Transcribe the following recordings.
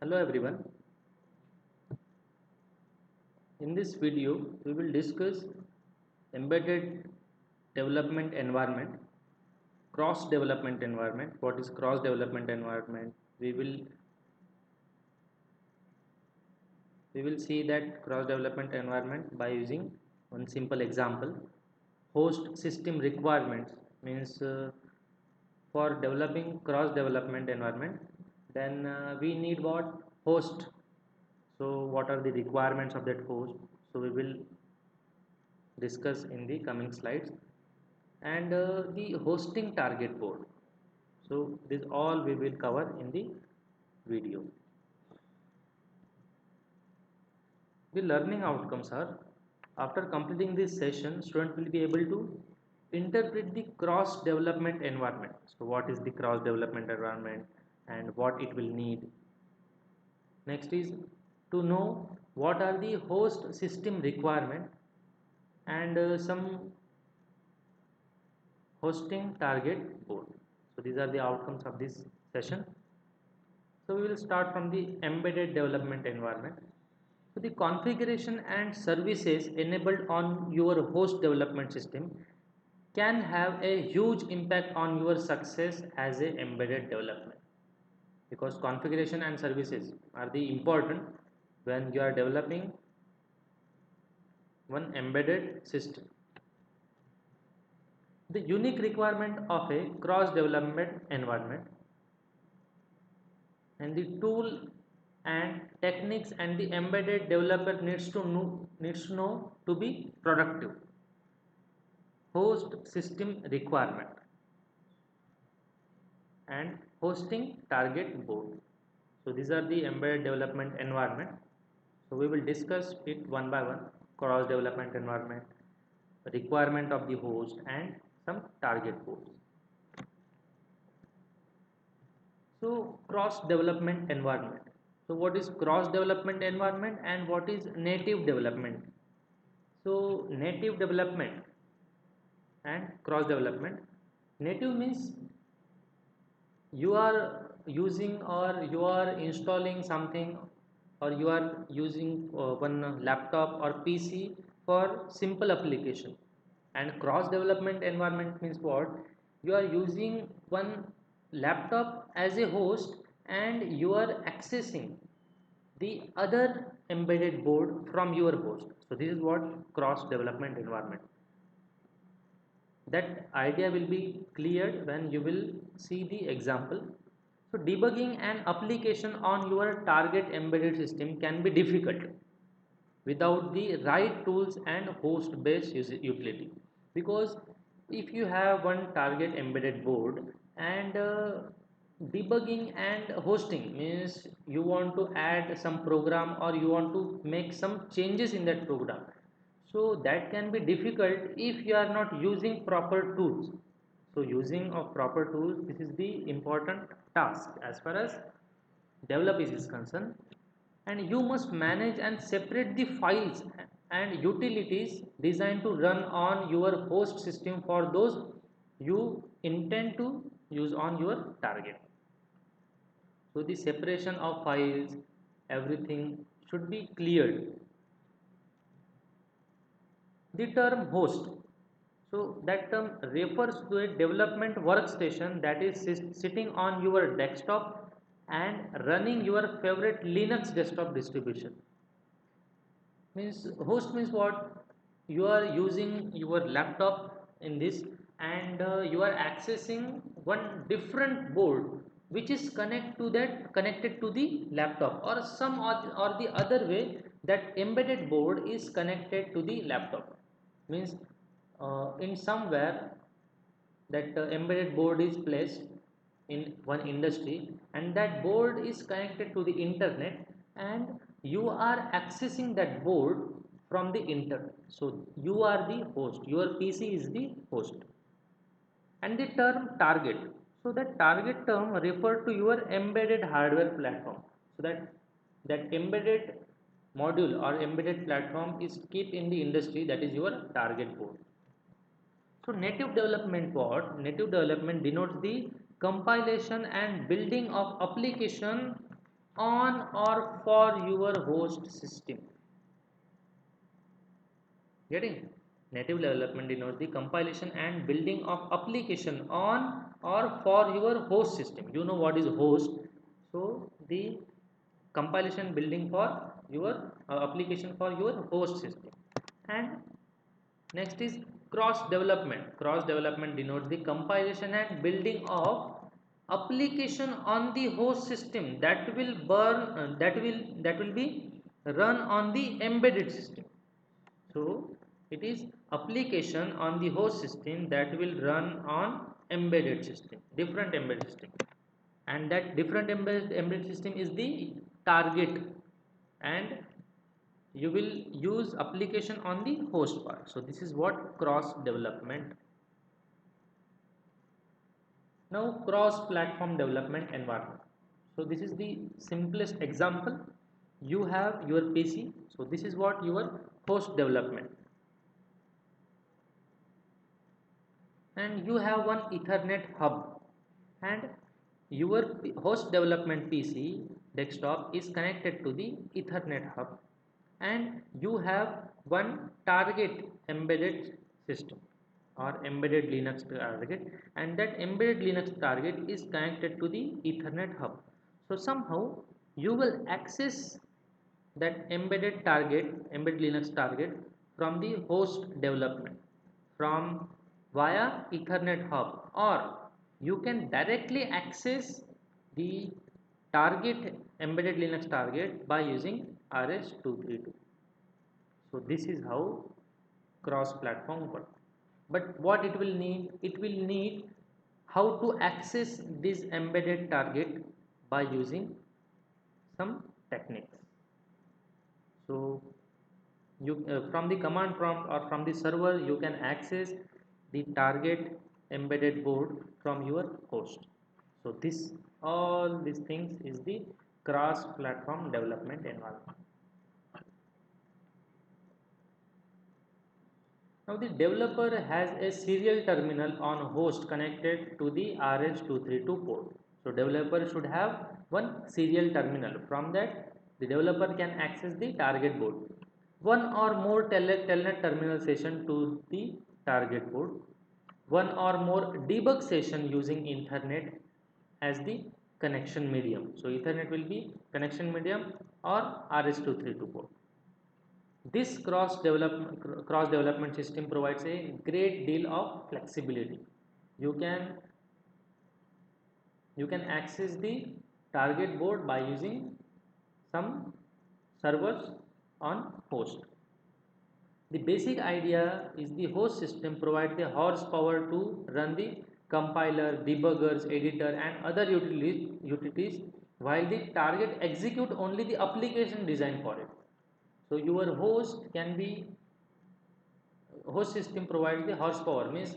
Hello everyone. In this video, we will discuss embedded development environment, cross development environment. What is cross development environment? We will see that cross development environment by using one simple example. Host system requirements means for developing cross development environment, then we need what host. So what are the requirements of that host? So we will discuss in the coming slides, and the hosting target board. So this all we will cover in the video. The learning outcomes are, after completing this session, student will be able to interpret the cross development environment. So what is the cross development environment and what it will need. Next is to know what are the host system requirement and some hosting target board. So these are the outcomes of this session. So we will start from the embedded development environment. So the configuration and services enabled on your host development system can have a huge impact on your success as a embedded development, because configuration and services are the important when you are developing one embedded system. The unique requirement of a cross development environment, and the tool and techniques and the embedded developer needs to know to be productive. Host system requirement and hosting target board. So these are the embedded development environment. So we will discuss it one by one. Cross development environment, requirement of the host, and some target boards. So cross development environment. So what is cross development environment and what is native development? So native development and cross development. Native means you are using or you are installing something, or you are using one laptop or PC for simple application. And cross development environment means what? You are using one laptop as a host and you are accessing the other embedded board from your host. So this is what cross development environment. That idea will be cleared when you will see the example. So debugging an application on your target embedded system can be difficult without the right tools and host based utility, because if you have one target embedded board and debugging and hosting means you want to add some program or you want to make some changes in that program, so that can be difficult if you are not using proper tools. So using of proper tools, this is the important task as far as developers is concerned. And you must manage and separate the files and utilities designed to run on your host system for those you intend to use on your target. So the separation of files, everything should be cleared. The term host, so that term refers to a development workstation that is sitting on your desktop and running your favorite Linux desktop distribution. Means host means what? You are using your laptop in this, and you are accessing one different board which is connected to the laptop, or or the other way that embedded board is connected to the laptop. Means in somewhere that embedded board is placed in one industry and that board is connected to the internet, and you are accessing that board from the internet. So you are the host, your PC is the host. And the term target, so that target term refer to your embedded hardware platform. So that embedded module or embedded platform is keep in the industry, that is your target board. So native development what? Native development denotes the compilation and building of application on or for your host system. Getting? Native development denotes the compilation and building of application on or for your host system. You know what is host. So the compilation building for your application for your host system. And next is cross development. Cross development denotes the compilation and building of application on the host system that will be run on the embedded system. So it is application on the host system that will run on embedded system, different embedded system, and that different embedded system is the target, and you will use application on the host part. So this is what cross development. Now cross platform development environment. So this is the simplest example. You have your PC, so this is what your host development, and you have one Ethernet hub, and your host development PC desktop is connected to the Ethernet hub, and you have one target embedded system or embedded Linux target, and that embedded Linux target is connected to the Ethernet hub. So somehow you will access that embedded Linux target from the host development from via Ethernet hub, or you can directly access the target embedded Linux target by using RS-232. So this is how cross platform work. But what it will need, it will need how to access this embedded target by using some techniques. So you from the command prompt or from the server you can access the target embedded board from your host. So this all these things is the cross platform development environment. Now the developer has a serial terminal on host connected to the RS-232 port. So developer should have one serial terminal. From that the developer can access the target board. One or more telnet terminal session to the target board. One or more debug session using Ethernet as the connection medium. So Ethernet will be connection medium or RS-232 port. This cross development system provides a great deal of flexibility. You can you can access the target board by using some servers on host. The basic idea is the host system provides the horsepower to run the compiler, debuggers, editor and other utilities, while the target execute only the application designed for it. So your host system provides the horsepower, means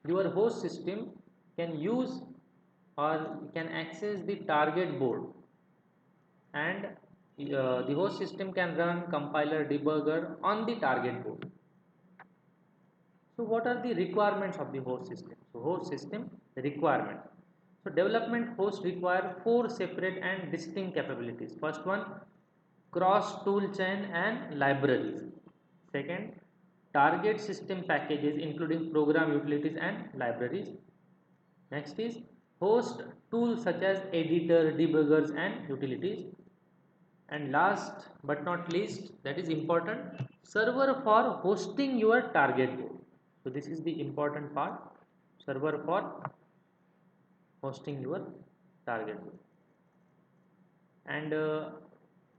your host system can use or can access the target board, and the host system can run compiler debugger on the target board. So what are the requirements of the host system? So host system requirement. So development host require four separate and distinct capabilities. First one, cross tool chain and libraries. Second, target system packages including program utilities and libraries. Next is host tools such as editor, debuggers and utilities. And last but not least, that is important, server for hosting your target board. So this is the important part, server for hosting your target board. And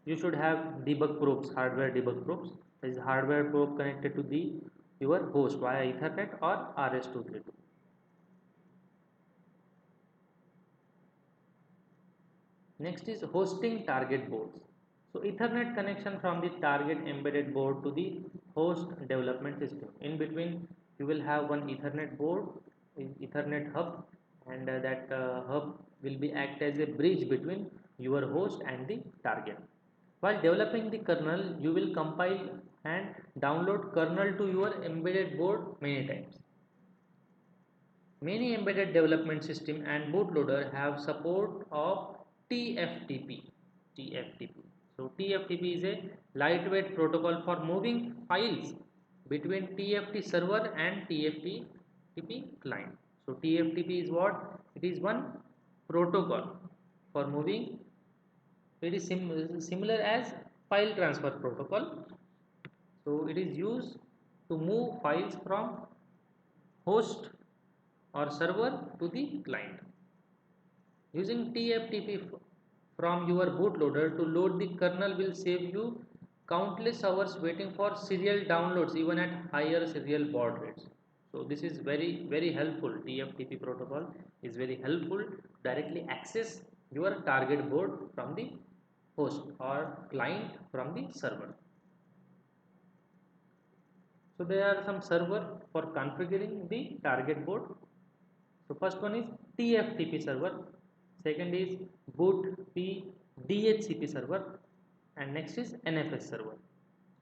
you should have debug probes, hardware debug probes. This is hardware probe connected to the your host via Ethernet or RS-232. Next is hosting target boards. So Ethernet connection from the target embedded board to the host development system. In between you will have one Ethernet board, Ethernet hub, and that hub will be act as a bridge between your host and the target. While developing the kernel, you will compile and download kernel to your embedded board many times. Many embedded development system and bootloader have support of TFTP. TFTP. So TFTP is a lightweight protocol for moving files between TFT server and TFTP client. So TFTP is what? It is one protocol for moving. It is similar as file transfer protocol. So it is used to move files from host or server to the client. Using TFTP from your bootloader to load the kernel will save you countless hours waiting for serial downloads even at higher serial baud rates. So this is very helpful. TFTP protocol is very helpful to directly access your target board from the host or client from the server. So there are some server for configuring the target board. So first one is TFTP server, second is bootp DHCP server, and next is NFS server.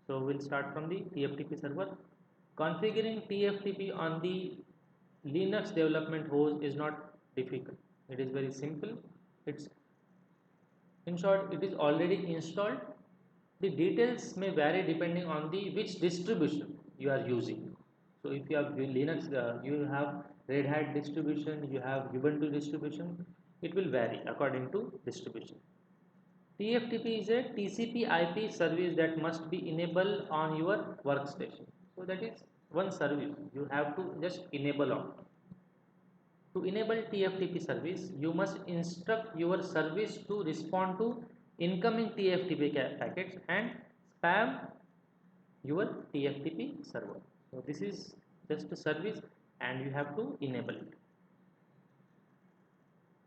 So we'll start from the TFTP server. Configuring TFTP on the Linux development host is not difficult. It is very simple. It's in short, it is already installed. The details may vary depending on the which distribution you are using. So if you have Linux, you have Red Hat distribution, you have Ubuntu distribution, it will vary according to distribution. TFTP is a TCP IP service that must be enabled on your workstation. So that is one service you have to just enable on. To enable TFTP service, you must instruct your service to respond to incoming TFTP packets and spam your TFTP server. So this is just a service and you have to enable it.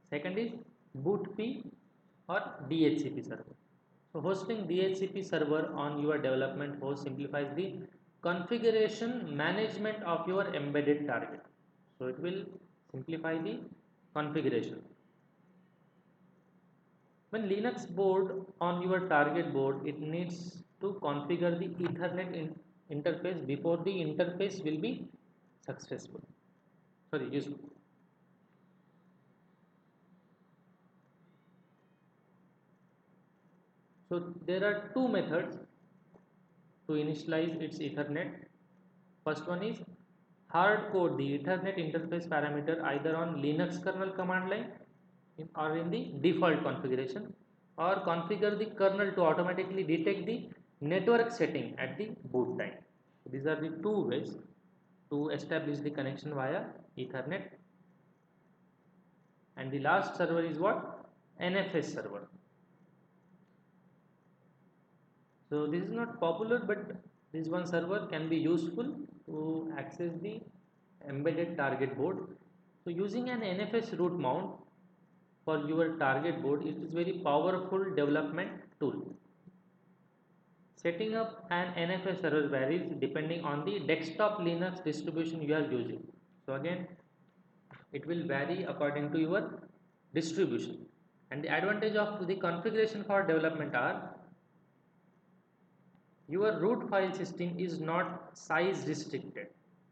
Second is bootp or DHCP server. So hosting DHCP server on your development host simplifies the configuration management of your embedded target. So it will simplify the configuration. When Linux board on your target board, it needs to configure the Ethernet interface before the interface will be successful. Sorry, useful. So there are two methods to initialize its Ethernet. First one is hard code the Ethernet interface parameter either on Linux kernel command line or in the default configuration, or configure the kernel to automatically detect the network setting at the boot time. So these are the two ways to establish the connection via Ethernet. And the last server is what? NFS server. So this is not popular, but this one server can be useful to access the embedded target board. So using an NFS root mount for your target board, it is very powerful development tool. Setting up an NFS server varies depending on the desktop Linux distribution you are using. So again, it will vary according to your distribution. And the advantage of the configuration for development are your root file system is not size restricted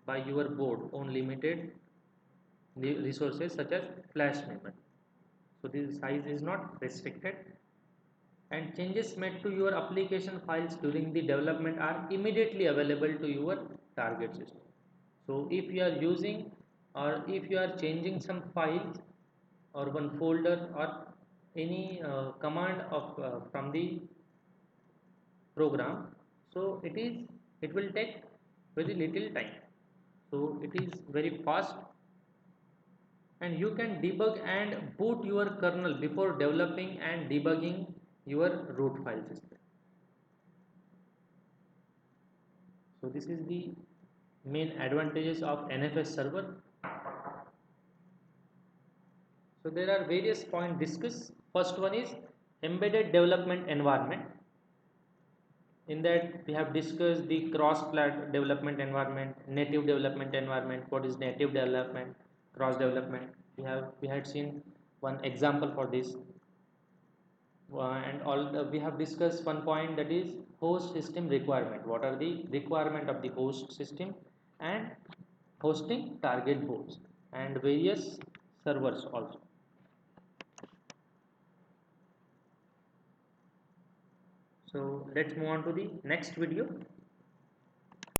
by your board on limited resources such as flash memory. So this size is not restricted, and changes made to your application files during the development are immediately available to your target system. So if you are using or if you are changing some files or one folder or any command of from the program, so it will take very little time, so it is very fast, and you can debug and boot your kernel before developing and debugging your root file system. So this is the main advantages of NFS server. So there are various points discussed. First one is embedded development environment. In that we have discussed the cross-plat development environment, native development environment. What is native development, cross development? We had seen one example for this, and we have discussed one point, that is host system requirement. What are the requirement of the host system and hosting target boards and various servers also. So let's move on to the next video.